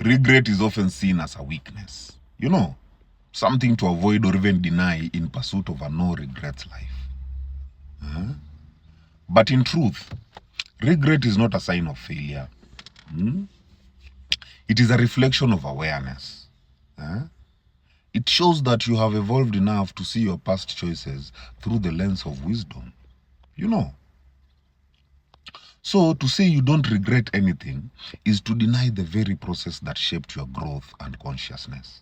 Regret is often seen as a weakness, something to avoid or even deny in pursuit of a no regrets life. But in truth, regret is not a sign of failure. It is a reflection of awareness. It shows that you have evolved enough to see your past choices through the lens of wisdom. So to say you don't regret anything is to deny the very process that shaped your growth and consciousness.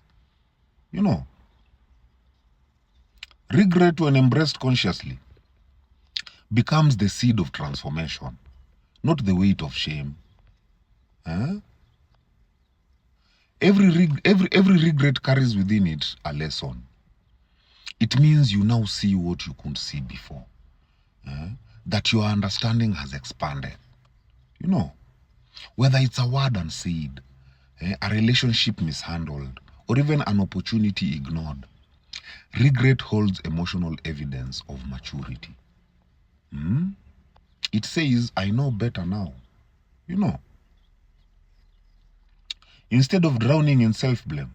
Regret, when embraced consciously, becomes the seed of transformation, not the weight of shame. Every regret carries within it a lesson. It means you now see what you couldn't see before. That your understanding has expanded. Whether it's a word unsaid, a relationship mishandled, or even an opportunity ignored, regret holds emotional evidence of maturity. It says, I know better now. Instead of drowning in self-blame,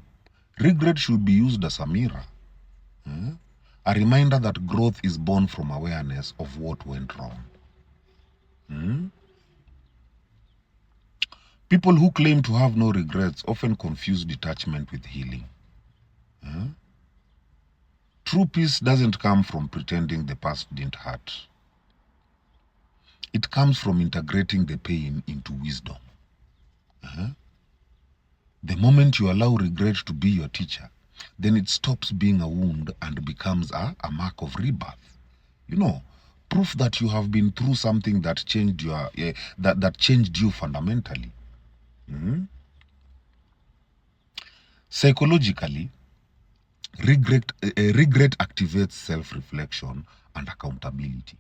regret should be used as a mirror. A reminder that growth is born from awareness of what went wrong. People who claim to have no regrets often confuse detachment with healing. True peace doesn't come from pretending the past didn't hurt. It comes from integrating the pain into wisdom. The moment you allow regret to be your teacher, then it stops being a wound and becomes a mark of rebirth. Proof that you have been through something that changed that changed you fundamentally. Psychologically, regret activates self-reflection and accountability.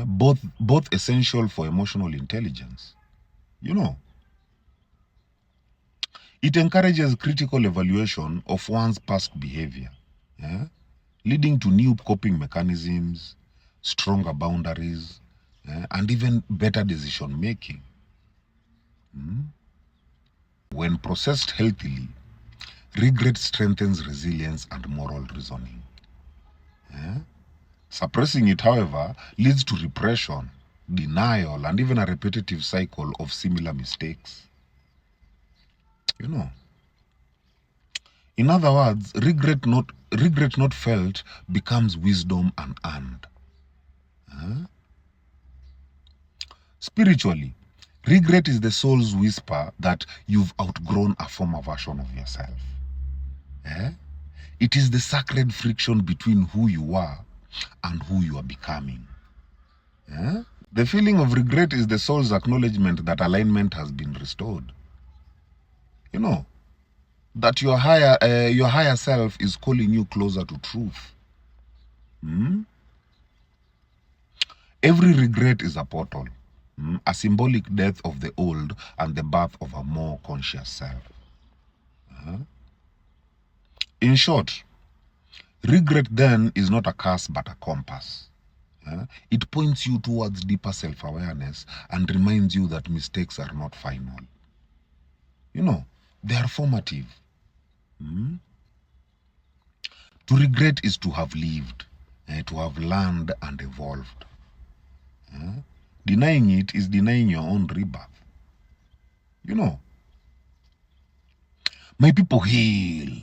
Both essential for emotional intelligence. It encourages critical evaluation of one's past behavior, leading to new coping mechanisms, stronger boundaries, and even better decision making. When processed healthily, regret strengthens resilience and moral reasoning. Suppressing it, however, leads to repression, denial, and even a repetitive cycle of similar mistakes. In other words, regret not felt becomes wisdom unearned. Spiritually, regret is the soul's whisper that you've outgrown a former version of yourself. It is the sacred friction between who you were and who you are becoming. The feeling of regret is the soul's acknowledgement that alignment has been restored. That your higher self is calling you closer to truth. Every regret is a portal, a symbolic death of the old and the birth of a more conscious self. In short, regret then is not a curse but a compass. It points you towards deeper self-awareness and reminds you that mistakes are not final. They are formative. To regret is to have lived, to have learned and evolved. Denying it is denying your own rebirth. My people, heal.